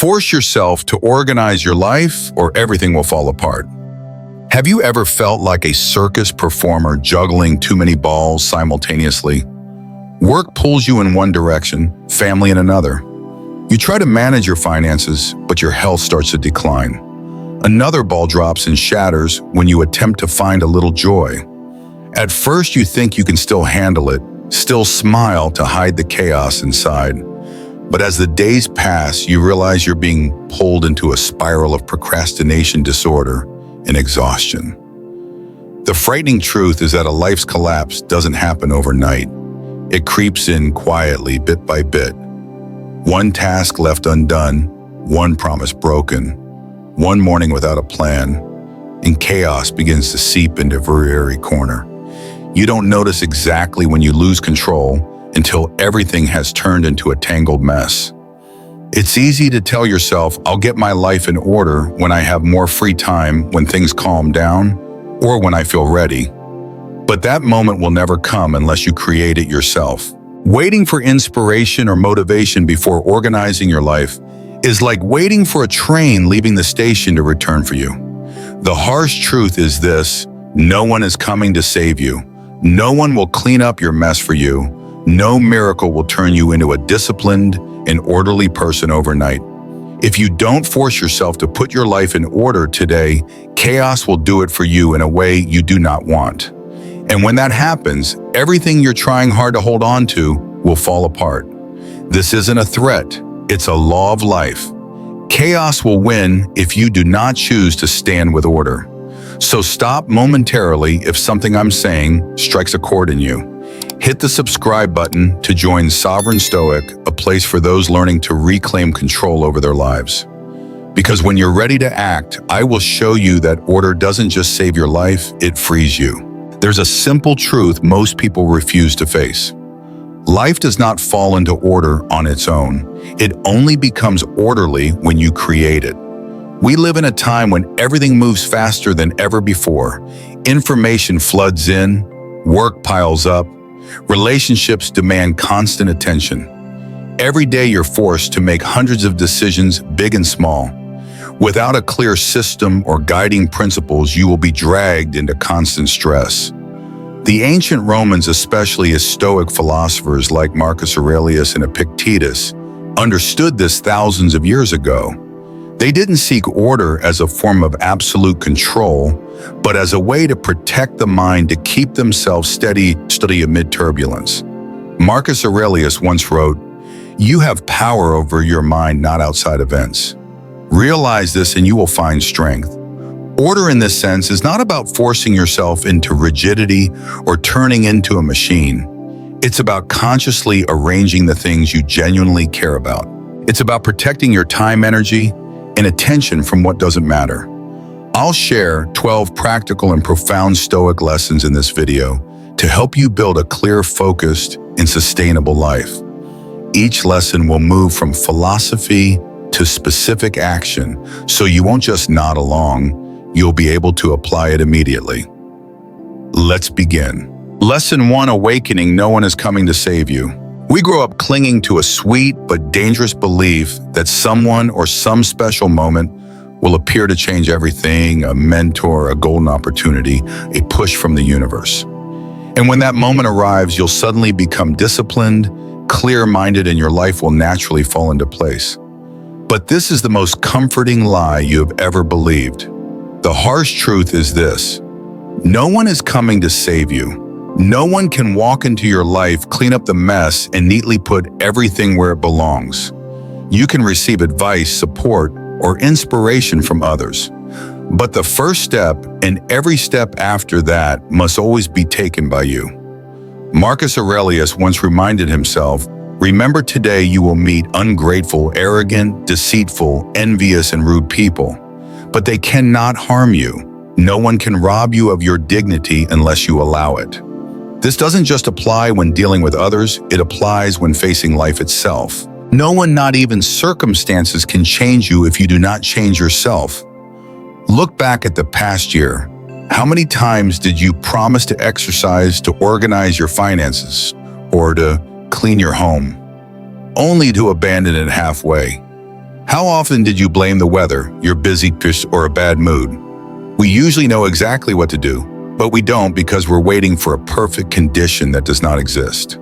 Force yourself to organize your life or everything will fall apart. Have you ever felt like a circus performer juggling too many balls simultaneously? Work pulls you in one direction, family in another. You try to manage your finances, but your health starts to decline. Another ball drops and shatters when you attempt to find a little joy. At first, you think you can still handle it, still smile to hide the chaos inside. But as the days pass, you realize you're being pulled into a spiral of procrastination disorder and exhaustion. The frightening truth is that a life's collapse doesn't happen overnight. It creeps in quietly, bit by bit. One task left undone, one promise broken, one morning without a plan, and chaos begins to seep into every corner. You don't notice exactly when you lose control until everything has turned into a tangled mess. It's easy to tell yourself, I'll get my life in order when I have more free time, when things calm down, or when I feel ready. But that moment will never come unless you create it yourself. Waiting for inspiration or motivation before organizing your life is like waiting for a train leaving the station to return for you. The harsh truth is this: no one is coming to save you. No one will clean up your mess for you. No miracle will turn you into a disciplined and orderly person overnight. If you don't force yourself to put your life in order today, chaos will do it for you in a way you do not want. And when that happens, everything you're trying hard to hold on to will fall apart. This isn't a threat, it's a law of life. Chaos will win if you do not choose to stand with order. So stop momentarily if something I'm saying strikes a chord in you. Hit the subscribe button to join Sovereign Stoic, a place for those learning to reclaim control over their lives. Because when you're ready to act, I will show you that order doesn't just save your life, it frees you. There's a simple truth most people refuse to face. Life does not fall into order on its own. It only becomes orderly when you create it. We live in a time when everything moves faster than ever before. Information floods in, work piles up, relationships demand constant attention. Every day you're forced to make hundreds of decisions, big and small. Without a clear system or guiding principles, you will be dragged into constant stress. The ancient Romans, especially as Stoic philosophers like Marcus Aurelius and Epictetus, understood this thousands of years ago. They didn't seek order as a form of absolute control, but as a way to protect the mind to keep themselves steady amid turbulence. Marcus Aurelius once wrote, "You have power over your mind, not outside events. Realize this and you will find strength." Order in this sense is not about forcing yourself into rigidity or turning into a machine. It's about consciously arranging the things you genuinely care about. It's about protecting your time, energy, and attention from what doesn't matter. I'll share 12 practical and profound Stoic lessons in this video to help you build a clear, focused, and sustainable life. Each lesson will move from philosophy to specific action, so you won't just nod along, you'll be able to apply it immediately. Let's begin. Lesson 1: Awakening. No one is coming to save you. We grow up clinging to a sweet but dangerous belief that someone or some special moment will appear to change everything: a mentor, a golden opportunity, a push from the universe. And when that moment arrives, you'll suddenly become disciplined, clear-minded, and your life will naturally fall into place. But this is the most comforting lie you have ever believed. The harsh truth is this: no one is coming to save you. No one can walk into your life, clean up the mess, and neatly put everything where it belongs. You can receive advice, support, or inspiration from others. But the first step, and every step after that, must always be taken by you. Marcus Aurelius once reminded himself, "Remember, today you will meet ungrateful, arrogant, deceitful, envious, and rude people. But they cannot harm you. No one can rob you of your dignity unless you allow it." This doesn't just apply when dealing with others, it applies when facing life itself. No one, not even circumstances, can change you if you do not change yourself. Look back at the past year. How many times did you promise to exercise, to organize your finances, or to clean your home, only to abandon it halfway? How often did you blame the weather, your busy or a bad mood? We usually know exactly what to do, but we don't because we're waiting for a perfect condition that does not exist.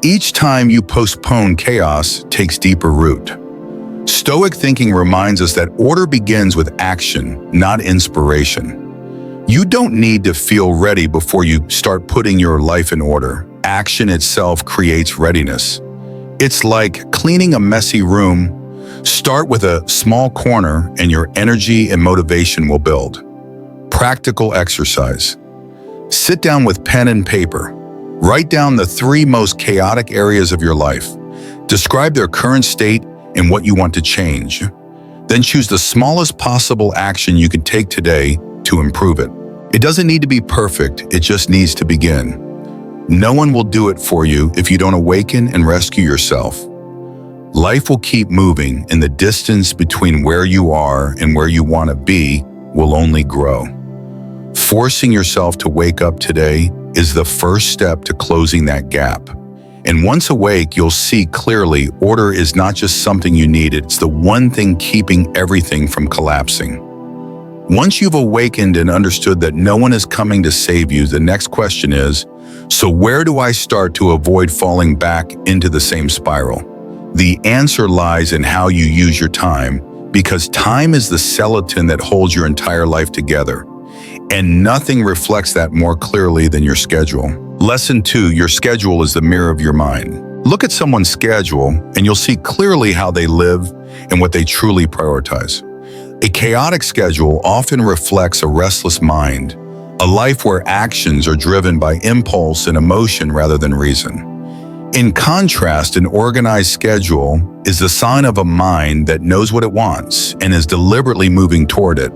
Each time you postpone, chaos takes deeper root. Stoic thinking reminds us that order begins with action, not inspiration. You don't need to feel ready before you start putting your life in order. Action itself creates readiness. It's like cleaning a messy room. Start with a small corner and your energy and motivation will build. Practical exercise. Sit down with pen and paper. Write down the 3 most chaotic areas of your life. Describe their current state and what you want to change. Then choose the smallest possible action you can take today to improve it. It doesn't need to be perfect, it just needs to begin. No one will do it for you if you don't awaken and rescue yourself. Life will keep moving, and the distance between where you are and where you want to be will only grow. Forcing yourself to wake up today is the first step to closing that gap. And once awake, you'll see clearly order is not just something you need, it's the one thing keeping everything from collapsing. Once you've awakened and understood that no one is coming to save you, the next question is, so where do I start to avoid falling back into the same spiral? The answer lies in how you use your time, because time is the skeleton that holds your entire life together. And nothing reflects that more clearly than your schedule. Lesson 2, your schedule is the mirror of your mind. Look at someone's schedule and you'll see clearly how they live and what they truly prioritize. A chaotic schedule often reflects a restless mind, a life where actions are driven by impulse and emotion rather than reason. In contrast, an organized schedule is the sign of a mind that knows what it wants and is deliberately moving toward it.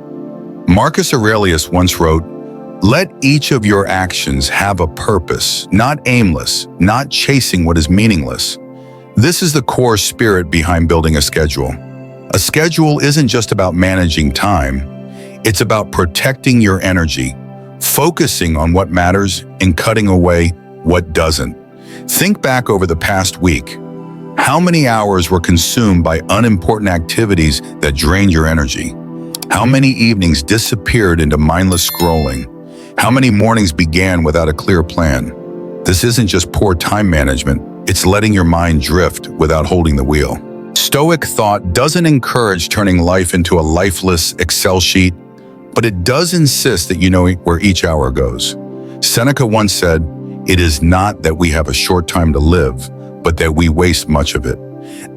Marcus Aurelius once wrote, "Let each of your actions have a purpose, not aimless, not chasing what is meaningless." This is the core spirit behind building a schedule. A schedule isn't just about managing time, it's about protecting your energy, focusing on what matters and cutting away what doesn't. Think back over the past week. How many hours were consumed by unimportant activities that drained your energy? How many evenings disappeared into mindless scrolling? How many mornings began without a clear plan? This isn't just poor time management, it's letting your mind drift without holding the wheel. Stoic thought doesn't encourage turning life into a lifeless Excel sheet, but it does insist that you know where each hour goes. Seneca once said, "It is not that we have a short time to live, but that we waste much of it."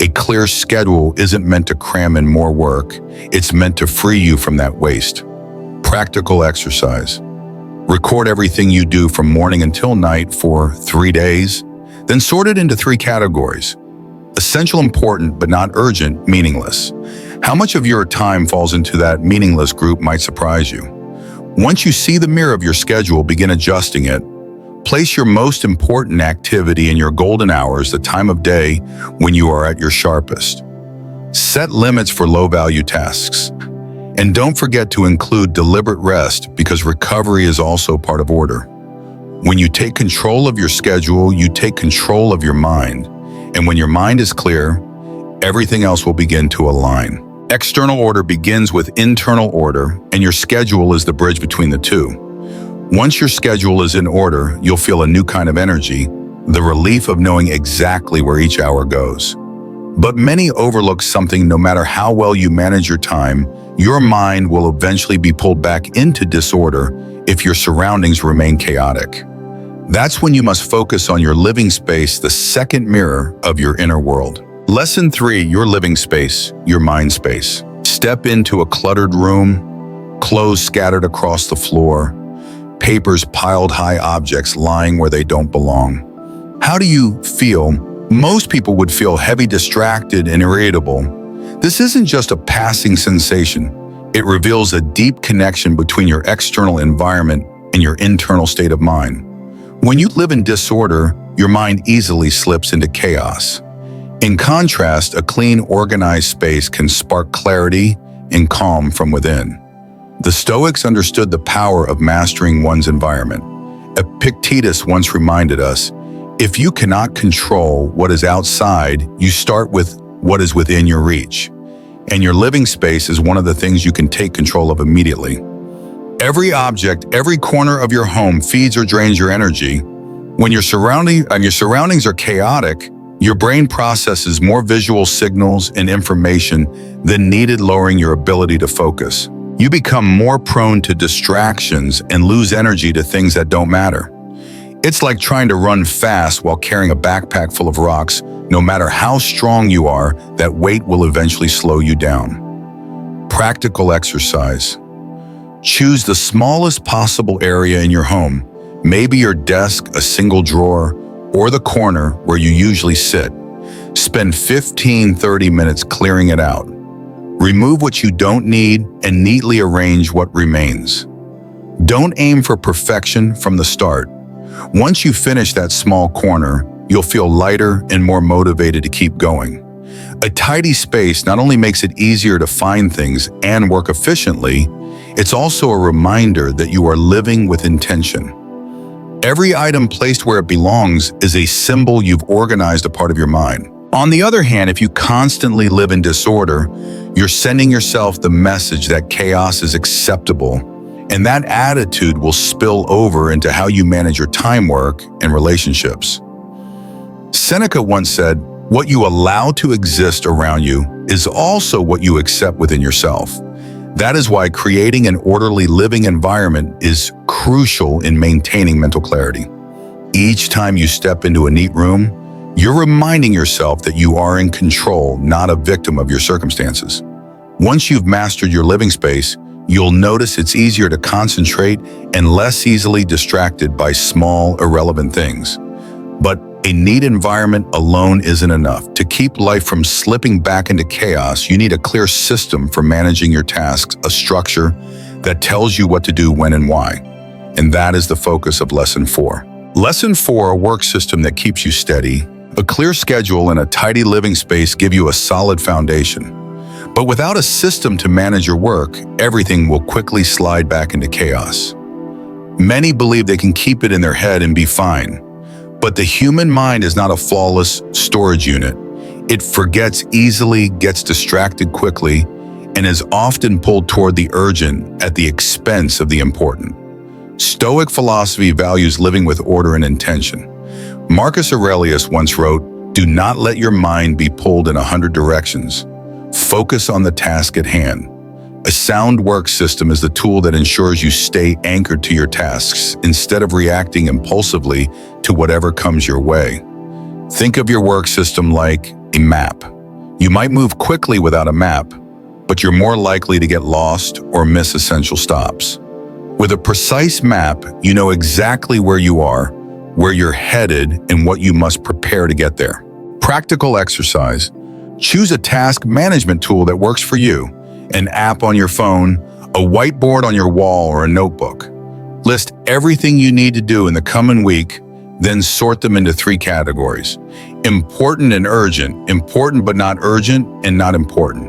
A clear schedule isn't meant to cram in more work, it's meant to free you from that waste. Practical exercise. Record everything you do from morning until night for 3 days, then sort it into 3 categories. Essential, important, but not urgent, meaningless. How much of your time falls into that meaningless group might surprise you. Once you see the mirror of your schedule, begin adjusting it. Place your most important activity in your golden hours, the time of day when you are at your sharpest. Set limits for low-value tasks. And don't forget to include deliberate rest, because recovery is also part of order. When you take control of your schedule, you take control of your mind. And when your mind is clear, everything else will begin to align. External order begins with internal order, and your schedule is the bridge between the two. Once your schedule is in order, you'll feel a new kind of energy, the relief of knowing exactly where each hour goes. But many overlook something: no matter how well you manage your time, your mind will eventually be pulled back into disorder if your surroundings remain chaotic. That's when you must focus on your living space, the second mirror of your inner world. Lesson 3, your living space, your mind space. Step into a cluttered room, clothes scattered across the floor, papers piled high, objects lying where they don't belong. How do you feel? Most people would feel heavy, distracted, and irritable. This isn't just a passing sensation. It reveals a deep connection between your external environment and your internal state of mind. When you live in disorder, your mind easily slips into chaos. In contrast, a clean, organized space can spark clarity and calm from within. The Stoics understood the power of mastering one's environment. Epictetus once reminded us, if you cannot control what is outside, you start with what is within your reach. And your living space is one of the things you can take control of immediately. Every object, every corner of your home feeds or drains your energy. When your surroundings are chaotic, your brain processes more visual signals and information than needed, lowering your ability to focus. You become more prone to distractions and lose energy to things that don't matter. It's like trying to run fast while carrying a backpack full of rocks. No matter how strong you are, that weight will eventually slow you down. Practical exercise. Choose the smallest possible area in your home, maybe your desk, a single drawer, or the corner where you usually sit. Spend 15-30 minutes clearing it out. Remove what you don't need and neatly arrange what remains. Don't aim for perfection from the start. Once you finish that small corner, you'll feel lighter and more motivated to keep going. A tidy space not only makes it easier to find things and work efficiently, it's also a reminder that you are living with intention. Every item placed where it belongs is a symbol you've organized a part of your mind. On the other hand, if you constantly live in disorder, you're sending yourself the message that chaos is acceptable, and that attitude will spill over into how you manage your time, work, and relationships. Seneca once said, "What you allow to exist around you is also what you accept within yourself." That is why creating an orderly living environment is crucial in maintaining mental clarity. Each time you step into a neat room, you're reminding yourself that you are in control, not a victim of your circumstances. Once you've mastered your living space, you'll notice it's easier to concentrate and less easily distracted by small, irrelevant things. But a neat environment alone isn't enough. To keep life from slipping back into chaos, you need a clear system for managing your tasks, a structure that tells you what to do, when, and why. And that is the focus of Lesson 4. Lesson 4, a work system that keeps you steady. A clear schedule and a tidy living space give you a solid foundation. But without a system to manage your work, everything will quickly slide back into chaos. Many believe they can keep it in their head and be fine. But the human mind is not a flawless storage unit. It forgets easily, gets distracted quickly, and is often pulled toward the urgent at the expense of the important. Stoic philosophy values living with order and intention. Marcus Aurelius once wrote, "Do not let your mind be pulled in 100 directions. Focus on the task at hand." A sound work system is the tool that ensures you stay anchored to your tasks instead of reacting impulsively to whatever comes your way. Think of your work system like a map. You might move quickly without a map, but you're more likely to get lost or miss essential stops. With a precise map, you know exactly where you are, where you're headed, and what you must prepare to get there. Practical exercise. Choose a task management tool that works for you. An app on your phone, a whiteboard on your wall, or a notebook. List everything you need to do in the coming week, then sort them into 3 categories. Important and urgent, important but not urgent, and not important.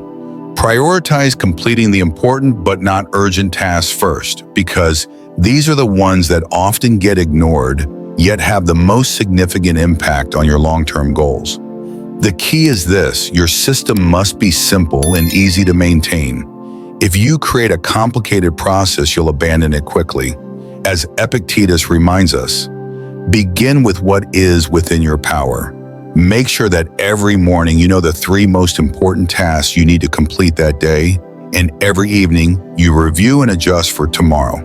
Prioritize completing the important but not urgent tasks first, because these are the ones that often get ignored, yet have the most significant impact on your long-term goals. The key is this: your system must be simple and easy to maintain. If you create a complicated process, you'll abandon it quickly. As Epictetus reminds us, begin with what is within your power. Make sure that every morning you know the 3 most important tasks you need to complete that day, and every evening you review and adjust for tomorrow.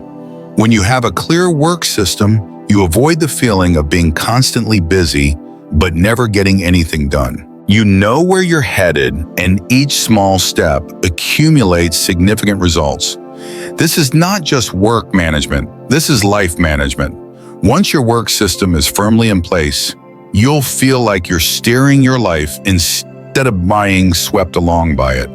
When you have a clear work system, you avoid the feeling of being constantly busy but never getting anything done. You know where you're headed, and each small step accumulates significant results. This is not just work management, this is life management. Once your work system is firmly in place, you'll feel like you're steering your life instead of being swept along by it.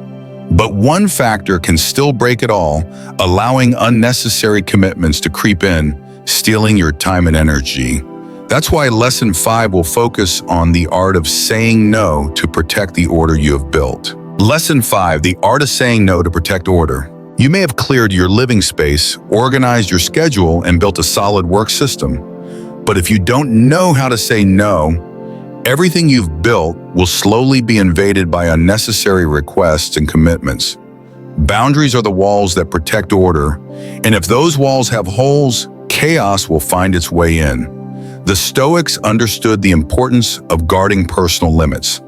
But one factor can still break it all, allowing unnecessary commitments to creep in, stealing your time and energy. That's why Lesson 5 will focus on the art of saying no to protect the order you have built. Lesson 5, the art of saying no to protect order. You may have cleared your living space, organized your schedule, and built a solid work system. But if you don't know how to say no, everything you've built will slowly be invaded by unnecessary requests and commitments. Boundaries are the walls that protect order, and if those walls have holes, chaos will find its way in. The Stoics understood the importance of guarding personal limits.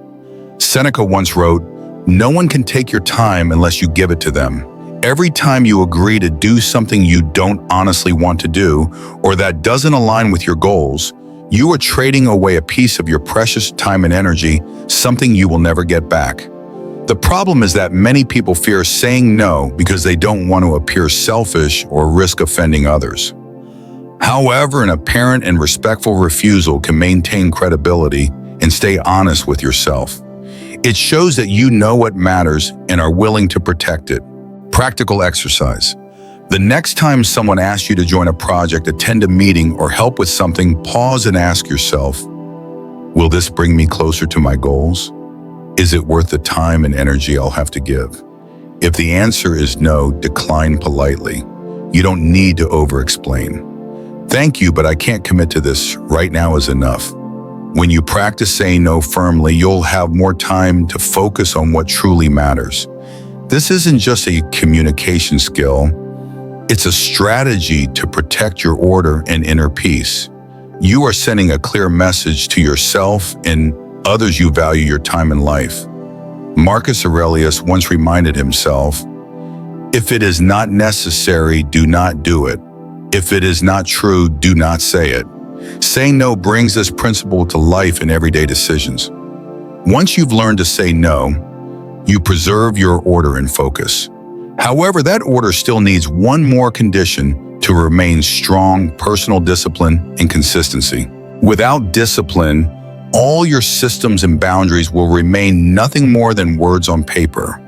Seneca once wrote, "No one can take your time unless you give it to them." Every time you agree to do something you don't honestly want to do, or that doesn't align with your goals, you are trading away a piece of your precious time and energy, something you will never get back. The problem is that many people fear saying no because they don't want to appear selfish or risk offending others. However, an apparent and respectful refusal can maintain credibility and stay honest with yourself. It shows that you know what matters and are willing to protect it. Practical exercise. The next time someone asks you to join a project, attend a meeting, or help with something, pause and ask yourself, will this bring me closer to my goals? Is it worth the time and energy I'll have to give? If the answer is no, decline politely. You don't need to over-explain. Thank you, but I can't commit to this. Right now is enough. When you practice saying no firmly, you'll have more time to focus on what truly matters. This isn't just a communication skill. It's a strategy to protect your order and inner peace. You are sending a clear message to yourself and others you value your time and life. Marcus Aurelius once reminded himself, "If it is not necessary, do not do it. If it is not true, do not say it." Saying no brings this principle to life in everyday decisions. Once you've learned to say no, you preserve your order and focus. However, that order still needs one more condition to remain strong: personal discipline and consistency. Without discipline, all your systems and boundaries will remain nothing more than words on paper.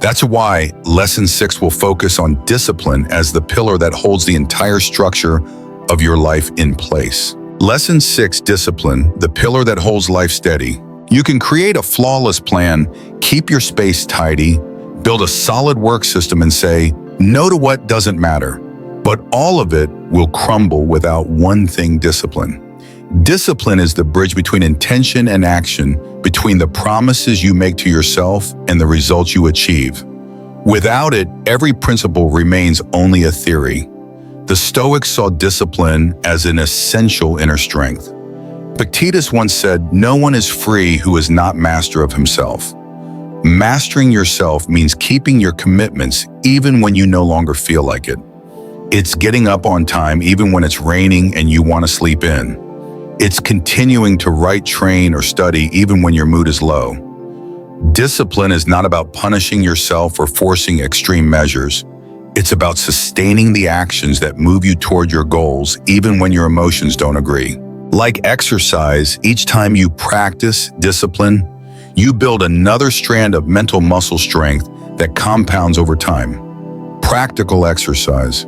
That's why Lesson 6 will focus on discipline as the pillar that holds the entire structure of your life in place. Lesson 6, discipline, the pillar that holds life steady. You can create a flawless plan, keep your space tidy, build a solid work system, and say no to what doesn't matter. But all of it will crumble without one thing: discipline. Discipline is the bridge between intention and action, between the promises you make to yourself and the results you achieve. Without it, every principle remains only a theory. The Stoics saw discipline as an essential inner strength. Epictetus once said, "No one is free who is not master of himself." Mastering yourself means keeping your commitments even when you no longer feel like it. It's getting up on time even when it's raining and you want to sleep in. It's continuing to write, train, or study even when your mood is low. Discipline is not about punishing yourself or forcing extreme measures. It's about sustaining the actions that move you toward your goals even when your emotions don't agree. Like exercise, each time you practice discipline, you build another strand of mental muscle strength that compounds over time. Practical exercise.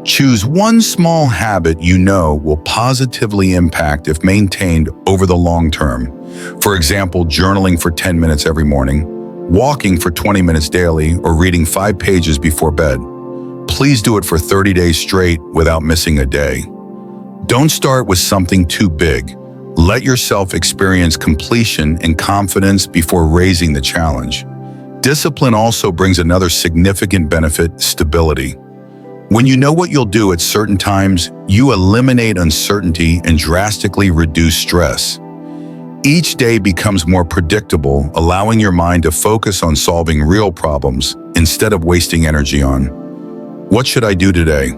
Choose one small habit you know will positively impact if maintained over the long term. For example, journaling for 10 minutes every morning, walking for 20 minutes daily, or reading 5 pages before bed. Please do it for 30 days straight without missing a day. Don't start with something too big. Let yourself experience completion and confidence before raising the challenge. Discipline also brings another significant benefit: stability. When you know what you'll do at certain times, you eliminate uncertainty and drastically reduce stress. Each day becomes more predictable, allowing your mind to focus on solving real problems instead of wasting energy on, "What should I do today?"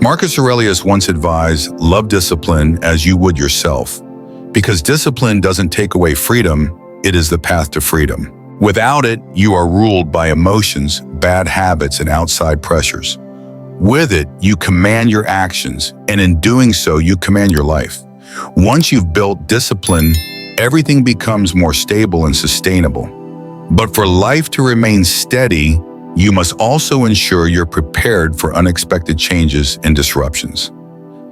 Marcus Aurelius once advised, "Love discipline as you would yourself," because discipline doesn't take away freedom, it is the path to freedom. Without it, you are ruled by emotions, bad habits, and outside pressures. With it, you command your actions, and in doing so, you command your life. Once you've built discipline, everything becomes more stable and sustainable. But for life to remain steady, you must also ensure you're prepared for unexpected changes and disruptions.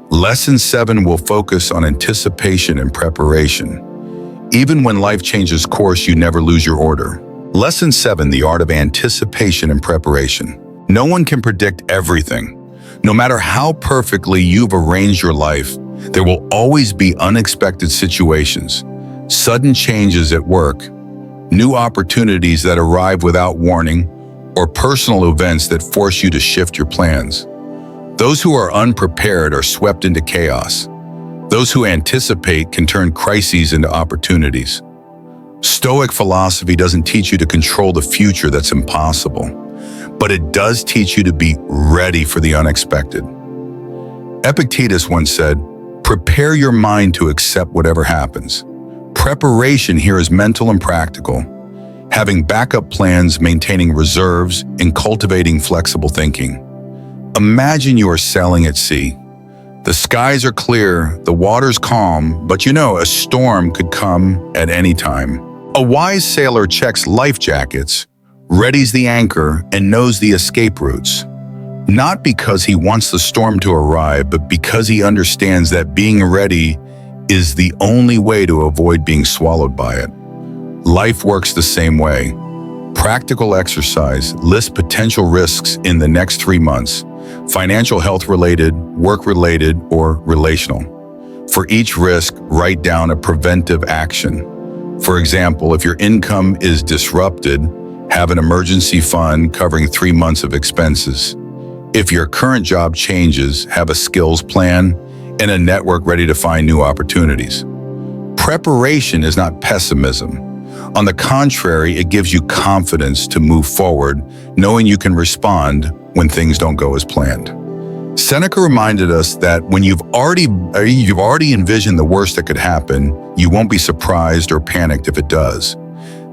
Lesson 7 will focus on anticipation and preparation. Even when life changes course, you never lose your order. Lesson 7, the art of anticipation and preparation. No one can predict everything. No matter how perfectly you've arranged your life, there will always be unexpected situations. sudden changes at work, new opportunities that arrive without warning, or personal events that force you to shift your plans. Those who are unprepared are swept into chaos. Those who anticipate can turn crises into opportunities. Stoic philosophy doesn't teach you to control the future that's impossible, but it does teach you to be ready for the unexpected. Epictetus once said, "Prepare your mind to accept whatever happens." Preparation here is mental and practical, having backup plans, maintaining reserves, and cultivating flexible thinking. Imagine you are sailing at sea. The skies are clear, the water's calm, but a storm could come at any time. A wise sailor checks life jackets, readies the anchor, and knows the escape routes. Not because he wants the storm to arrive, but because he understands that being ready is the only way to avoid being swallowed by it. Life works the same way. Practical exercise lists potential risks in the next 3 months: financial, health-related, work-related, or relational. For each risk, write down a preventive action. For example, if your income is disrupted, have an emergency fund covering 3 months of expenses. If your current job changes, have a skills plan and a network ready to find new opportunities. Preparation is not pessimism. On the contrary, it gives you confidence to move forward, knowing you can respond when things don't go as planned. Seneca reminded us that when you've already envisioned the worst that could happen, you won't be surprised or panicked if it does.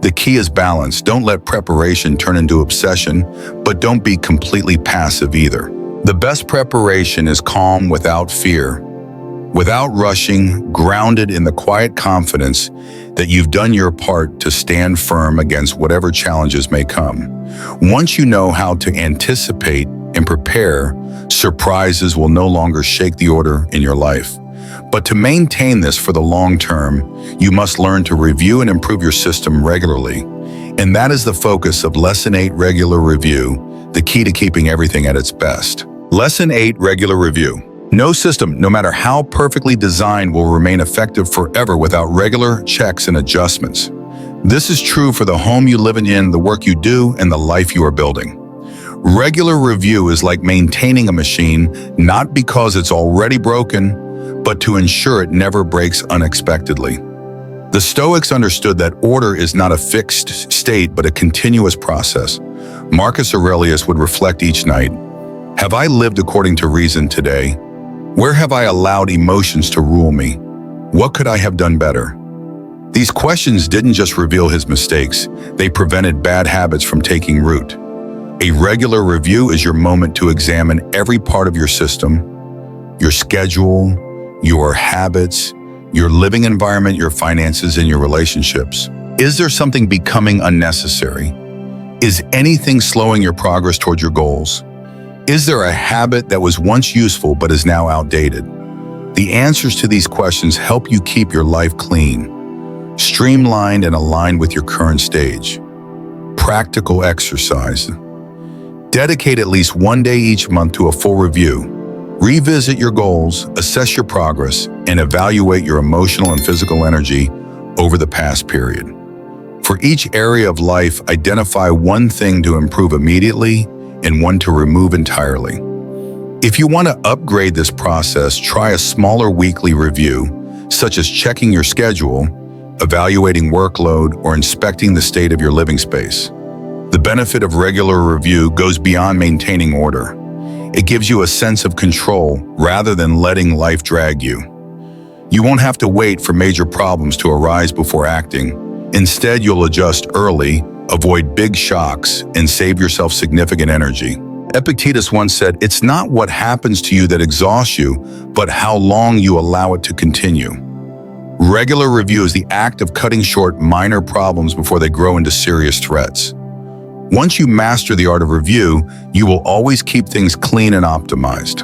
The key is balance. Don't let preparation turn into obsession, but don't be completely passive either. The best preparation is calm without fear, without rushing, grounded in the quiet confidence that you've done your part to stand firm against whatever challenges may come. Once you know how to anticipate and prepare, surprises will no longer shake the order in your life. But to maintain this for the long term, you must learn to review and improve your system regularly. And that is the focus of Lesson 8, Regular Review, the key to keeping everything at its best. Lesson 8, Regular Review. No system, no matter how perfectly designed, will remain effective forever without regular checks and adjustments. This is true for the home you live in, the work you do, and the life you are building. Regular review is like maintaining a machine, not because it's already broken, but to ensure it never breaks unexpectedly. The Stoics understood that order is not a fixed state, but a continuous process. Marcus Aurelius would reflect each night, "Have I lived according to reason today? Where have I allowed emotions to rule me? What could I have done better?" These questions didn't just reveal his mistakes, they prevented bad habits from taking root. A regular review is your moment to examine every part of your system, your schedule, your habits, your living environment, your finances, and your relationships. Is there something becoming unnecessary? Is anything slowing your progress towards your goals? Is there a habit that was once useful but is now outdated? The answers to these questions help you keep your life clean, streamlined, and aligned with your current stage. Practical exercise. Dedicate at least 1 day each month to a full review. Revisit your goals, assess your progress, and evaluate your emotional and physical energy over the past period. For each area of life, identify one thing to improve immediately and one to remove entirely. If you want to upgrade this process, try a smaller weekly review, such as checking your schedule, evaluating workload, or inspecting the state of your living space. The benefit of regular review goes beyond maintaining order. It gives you a sense of control rather than letting life drag you. You won't have to wait for major problems to arise before acting. Instead, you'll adjust early, avoid big shocks, and save yourself significant energy. Epictetus once said, "It's not what happens to you that exhausts you, but how long you allow it to continue." Regular review is the act of cutting short minor problems before they grow into serious threats. Once you master the art of review, you will always keep things clean and optimized.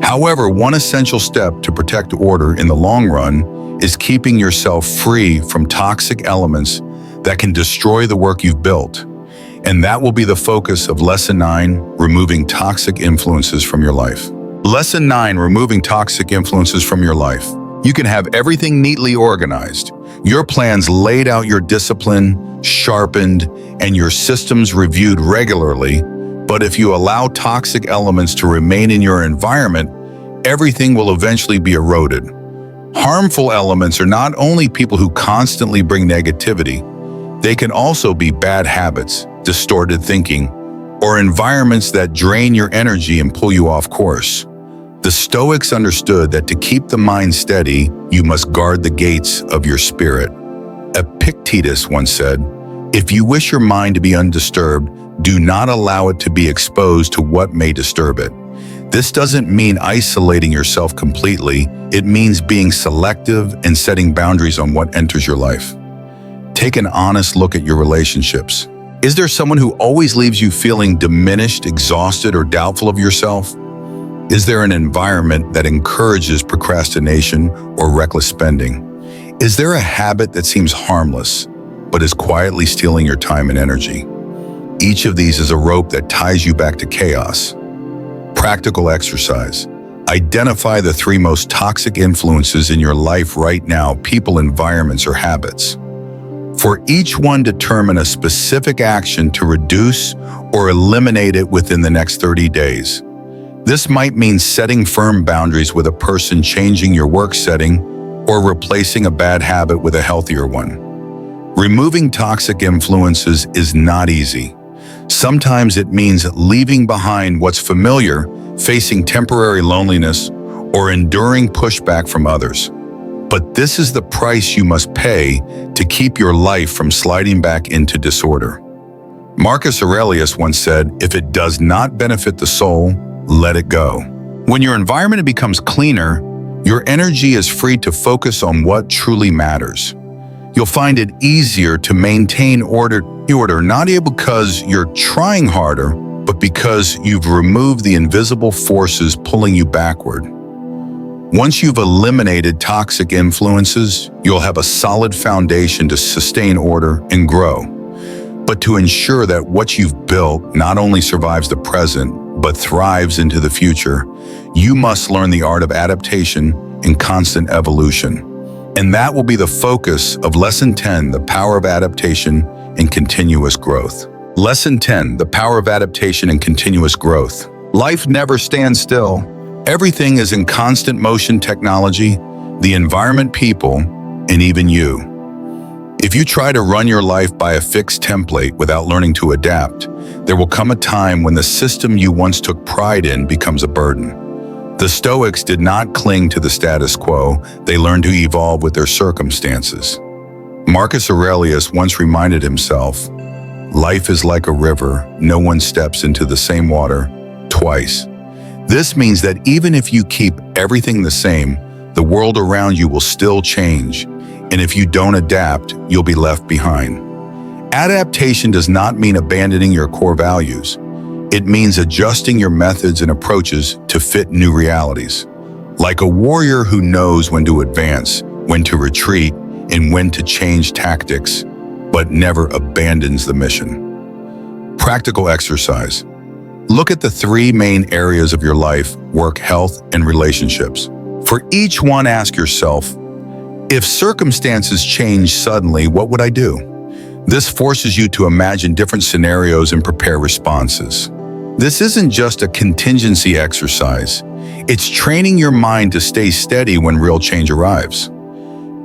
However, one essential step to protect order in the long run is keeping yourself free from toxic elements that can destroy the work you've built. And that will be the focus of Lesson 9, Removing Toxic Influences from Your Life. Lesson 9, Removing Toxic Influences from Your Life. You can have everything neatly organized. Your plans laid out, your discipline sharpened, and your systems reviewed regularly. But if you allow toxic elements to remain in your environment, everything will eventually be eroded. Harmful elements are not only people who constantly bring negativity, they can also be bad habits, distorted thinking, or environments that drain your energy and pull you off course. The Stoics understood that to keep the mind steady, you must guard the gates of your spirit. Epictetus once said, "If you wish your mind to be undisturbed, do not allow it to be exposed to what may disturb it." This doesn't mean isolating yourself completely. It means being selective and setting boundaries on what enters your life. Take an honest look at your relationships. Is there someone who always leaves you feeling diminished, exhausted, or doubtful of yourself? Is there an environment that encourages procrastination or reckless spending? Is there a habit that seems harmless, but is quietly stealing your time and energy? Each of these is a rope that ties you back to chaos. Practical exercise. Identify the 3 most toxic influences in your life right now: people, environments, or habits. For each one, determine a specific action to reduce or eliminate it within the next 30 days. This might mean setting firm boundaries with a person, changing your work setting, or replacing a bad habit with a healthier one. Removing toxic influences is not easy. Sometimes it means leaving behind what's familiar, facing temporary loneliness, or enduring pushback from others. But this is the price you must pay to keep your life from sliding back into disorder. Marcus Aurelius once said, "If it does not benefit the soul, let it go." When your environment becomes cleaner, your energy is free to focus on what truly matters. You'll find it easier to maintain order, not because you're trying harder, but because you've removed the invisible forces pulling you backward. Once you've eliminated toxic influences, you'll have a solid foundation to sustain order and grow. But to ensure that what you've built not only survives the present, but thrives into the future, you must learn the art of adaptation and constant evolution. And that will be the focus of Lesson 10, the power of adaptation and continuous growth. Lesson 10, the power of adaptation and continuous growth. Life never stands still. Everything is in constant motion: technology, the environment, people, and even you. If you try to run your life by a fixed template without learning to adapt, there will come a time when the system you once took pride in becomes a burden. The Stoics did not cling to the status quo. They learned to evolve with their circumstances. Marcus Aurelius once reminded himself, "Life is like a river. No one steps into the same water twice." This means that even if you keep everything the same, the world around you will still change. And if you don't adapt, you'll be left behind. Adaptation does not mean abandoning your core values. It means adjusting your methods and approaches to fit new realities. Like a warrior who knows when to advance, when to retreat, and when to change tactics, but never abandons the mission. Practical exercise. Look at the 3 main areas of your life: work, health, and relationships. For each one, ask yourself, if circumstances change suddenly, what would I do? This forces you to imagine different scenarios and prepare responses. This isn't just a contingency exercise. It's training your mind to stay steady when real change arrives.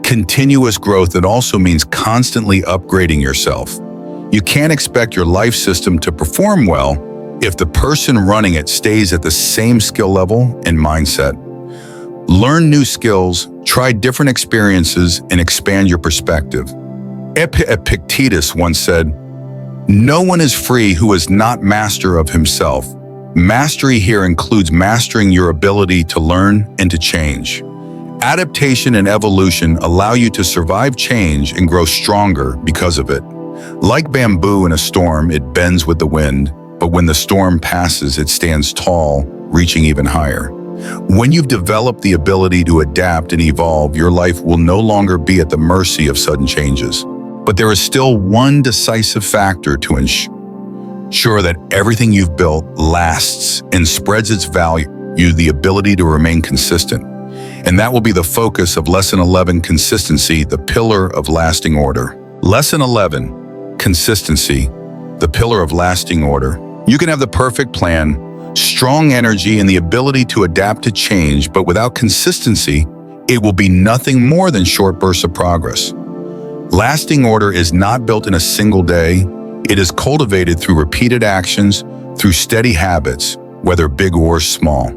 Continuous growth, that also means constantly upgrading yourself. You can't expect your life system to perform well if the person running it stays at the same skill level and mindset. Learn new skills, try different experiences, and expand your perspective. Epictetus once said, "No one is free who is not master of himself." Mastery here includes mastering your ability to learn and to change. Adaptation and evolution allow you to survive change and grow stronger because of it. Like bamboo in a storm, it bends with the wind, but when the storm passes, it stands tall, reaching even higher. When you've developed the ability to adapt and evolve, your life will no longer be at the mercy of sudden changes. But there is still one decisive factor to ensure that everything you've built lasts and spreads its value: the ability to remain consistent. And that will be the focus of Lesson 11, Consistency, the pillar of lasting order. Lesson 11, Consistency, the pillar of lasting order. You can have the perfect plan, strong energy, and the ability to adapt to change, but without consistency, it will be nothing more than short bursts of progress. Lasting order is not built in a single day. It is cultivated through repeated actions, through steady habits, whether big or small.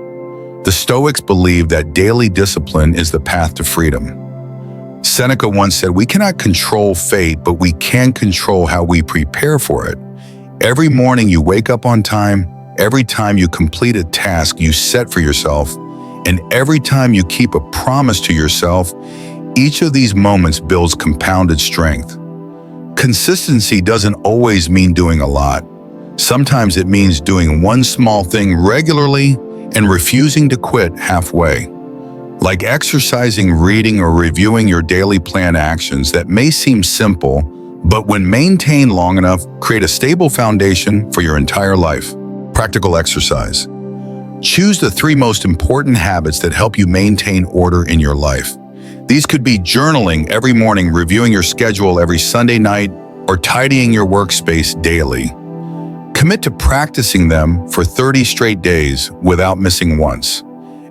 The Stoics believe that daily discipline is the path to freedom. Seneca once said, "We cannot control fate, but we can control how we prepare for it." Every morning you wake up on time, every time you complete a task you set for yourself, and every time you keep a promise to yourself, each of these moments builds compounded strength. Consistency doesn't always mean doing a lot. Sometimes it means doing one small thing regularly and refusing to quit halfway. Like exercising, reading, or reviewing your daily plan actions that may seem simple, but when maintained long enough, create a stable foundation for your entire life. Practical exercise. Choose the 3 most important habits that help you maintain order in your life. These could be journaling every morning, reviewing your schedule every Sunday night, or tidying your workspace daily. Commit to practicing them for 30 straight days without missing once.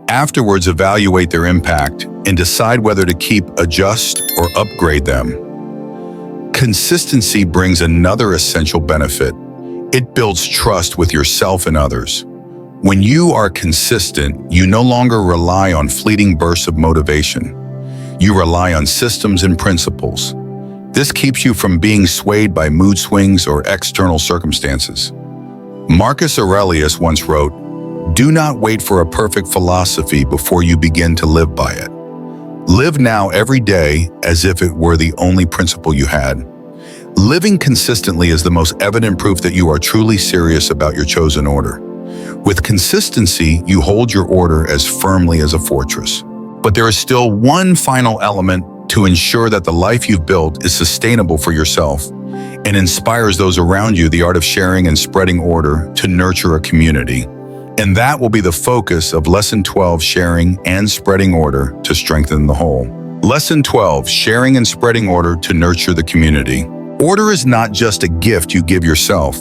Afterwards, evaluate their impact and decide whether to keep, adjust, or upgrade them. Consistency brings another essential benefit. It builds trust with yourself and others. When you are consistent, you no longer rely on fleeting bursts of motivation. You rely on systems and principles. This keeps you from being swayed by mood swings or external circumstances. Marcus Aurelius once wrote, "Do not wait for a perfect philosophy before you begin to live by it. Live now every day as if it were the only principle you had." Living consistently is the most evident proof that you are truly serious about your chosen order. With consistency, you hold your order as firmly as a fortress. But there is still one final element to ensure that the life you've built is sustainable for yourself and inspires those around you, the art of sharing and spreading order to nurture a community. And that will be the focus of Lesson 12, Sharing and Spreading Order to Strengthen the Whole. Lesson 12, Sharing and Spreading Order to Nurture the Community. Order is not just a gift you give yourself.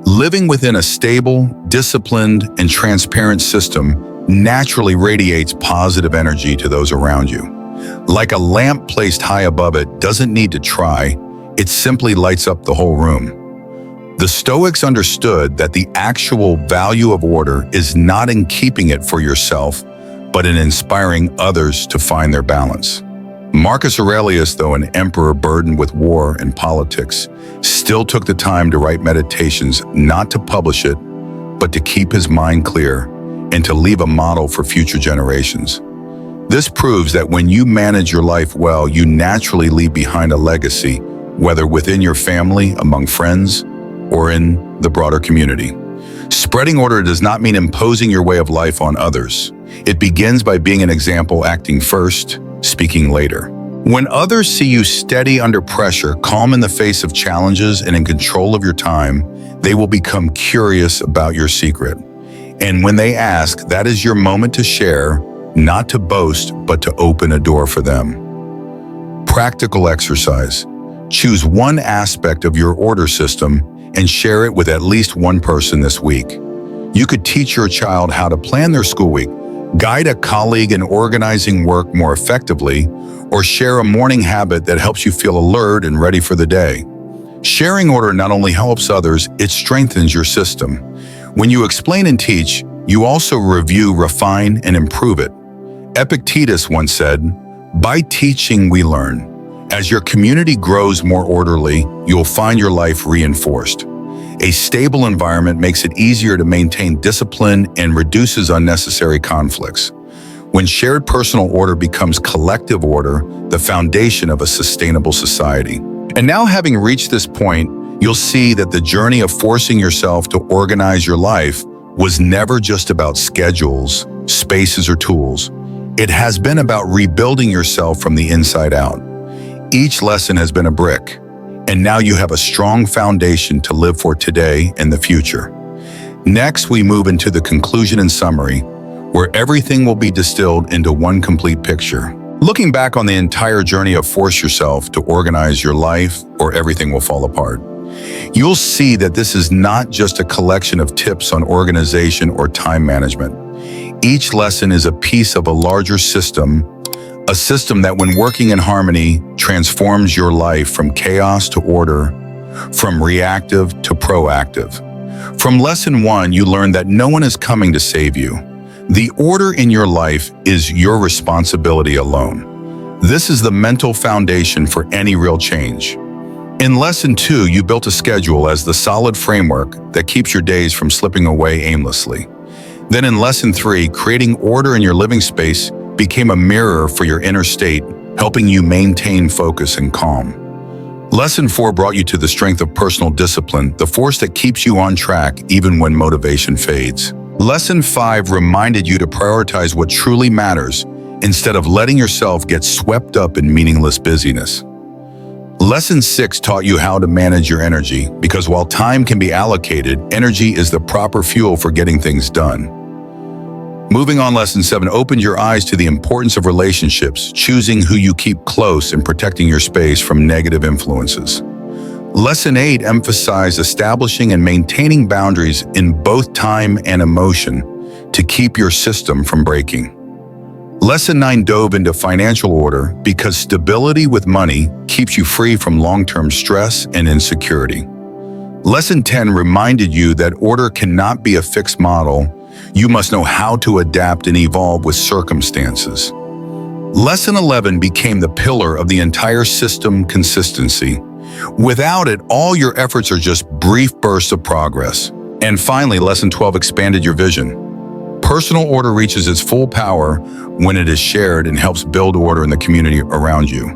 Living within a stable, disciplined, and transparent system naturally radiates positive energy to those around you. Like a lamp placed high above it doesn't need to try, it simply lights up the whole room. The Stoics understood that the actual value of order is not in keeping it for yourself, but in inspiring others to find their balance. Marcus Aurelius, though an emperor burdened with war and politics, still took the time to write meditations, not to publish it, but to keep his mind clear and to leave a model for future generations. This proves that when you manage your life well, you naturally leave behind a legacy, whether within your family, among friends, or in the broader community. Spreading order does not mean imposing your way of life on others. It begins by being an example, acting first, speaking later. When others see you steady under pressure, calm in the face of challenges, and in control of your time, they will become curious about your secret. And when they ask, that is your moment to share, not to boast, but to open a door for them. Practical exercise. Choose one aspect of your order system and share it with at least one person this week. You could teach your child how to plan their school week, guide a colleague in organizing work more effectively, or share a morning habit that helps you feel alert and ready for the day. Sharing order not only helps others, it strengthens your system. When you explain and teach, you also review, refine, and improve it. Epictetus once said, "By teaching we learn." As your community grows more orderly, you'll find your life reinforced. A stable environment makes it easier to maintain discipline and reduces unnecessary conflicts. When shared personal order becomes collective order, the foundation of a sustainable society. And now, having reached this point, you'll see that the journey of forcing yourself to organize your life was never just about schedules, spaces, or tools. It has been about rebuilding yourself from the inside out. Each lesson has been a brick, and now you have a strong foundation to live for today and the future. Next, we move into the conclusion and summary, where everything will be distilled into one complete picture. Looking back on the entire journey of Force Yourself to Organize Your Life or Everything Will Fall Apart, you'll see that this is not just a collection of tips on organization or time management. Each lesson is a piece of a larger system, a system that, when working in harmony, transforms your life from chaos to order, from reactive to proactive. From lesson 1, you learn that no one is coming to save you. The order in your life is your responsibility alone. This is the mental foundation for any real change. In lesson 2, you built a schedule as the solid framework that keeps your days from slipping away aimlessly. Then in lesson 3, creating order in your living space became a mirror for your inner state, helping you maintain focus and calm. Lesson 4 brought you to the strength of personal discipline, the force that keeps you on track even when motivation fades. Lesson 5 reminded you to prioritize what truly matters instead of letting yourself get swept up in meaningless busyness. Lesson 6 taught you how to manage your energy, because while time can be allocated, energy is the proper fuel for getting things done. Moving on, lesson 7 opened your eyes to the importance of relationships, choosing who you keep close and protecting your space from negative influences. Lesson 8 emphasized establishing and maintaining boundaries in both time and emotion to keep your system from breaking. Lesson 9 dove into financial order, because stability with money keeps you free from long-term stress and insecurity. Lesson 10 reminded you that order cannot be a fixed model. You must know how to adapt and evolve with circumstances. Lesson 11 became the pillar of the entire system: consistency. Without it, all your efforts are just brief bursts of progress. And finally, lesson 12 expanded your vision. Personal order reaches its full power when it is shared and helps build order in the community around you.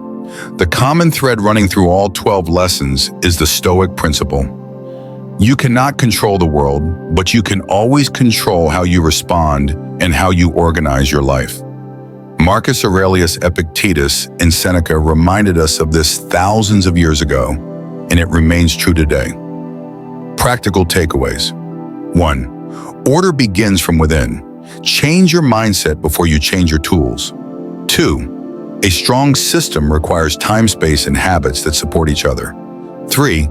The common thread running through all 12 lessons is the Stoic principle. You cannot control the world, but you can always control how you respond and how you organize your life. Marcus Aurelius Epictetus and Seneca reminded us of this thousands of years ago, and it remains true today. Practical takeaways. 1. Order begins from within. Change your mindset before you change your tools. 2. A strong system requires time, space, and habits that support each other. 3.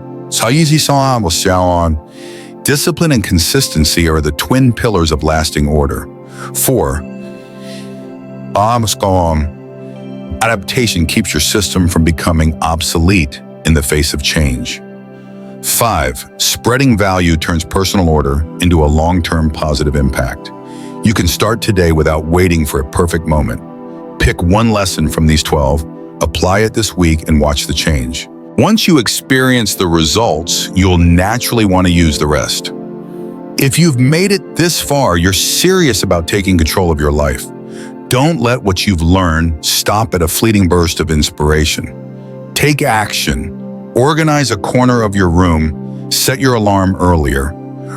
Discipline and consistency are the twin pillars of lasting order. 4. Adaptation keeps your system from becoming obsolete in the face of change. 5. Spreading value turns personal order into a long-term positive impact. You can start today without waiting for a perfect moment. Pick one lesson from these 12, apply it this week, and watch the change. Once you experience the results, you'll naturally want to use the rest. If you've made it this far, you're serious about taking control of your life. Don't let what you've learned stop at a fleeting burst of inspiration. Take action. Organize a corner of your room, set your alarm earlier.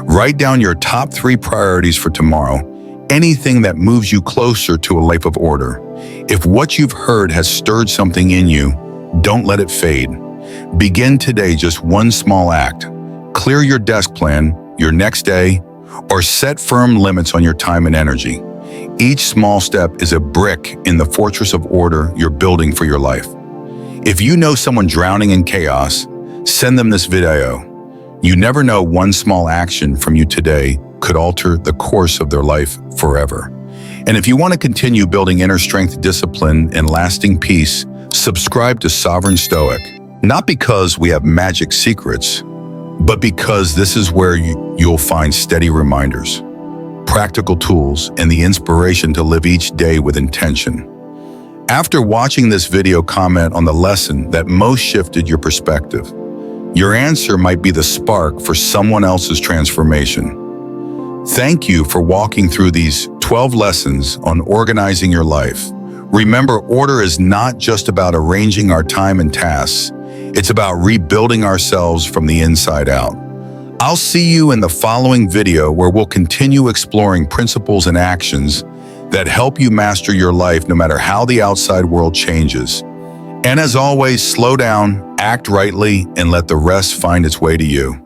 Write down your top 3 priorities for tomorrow, anything that moves you closer to a life of order. If what you've heard has stirred something in you, don't let it fade. Begin today just one small act. Clear your desk plan, your next day, or set firm limits on your time and energy. Each small step is a brick in the fortress of order you're building for your life. If you know someone drowning in chaos, send them this video. You never know, one small action from you today could alter the course of their life forever. And if you want to continue building inner strength, discipline, and lasting peace, subscribe to Sovereign Stoic. Not because we have magic secrets, but because this is where you'll find steady reminders, practical tools, and the inspiration to live each day with intention. After watching this video, comment on the lesson that most shifted your perspective. Your answer might be the spark for someone else's transformation. Thank you for walking through these 12 lessons on organizing your life. Remember, order is not just about arranging our time and tasks. It's about rebuilding ourselves from the inside out. I'll see you in the following video, where we'll continue exploring principles and actions that help you master your life no matter how the outside world changes. And as always, slow down, act rightly, and let the rest find its way to you.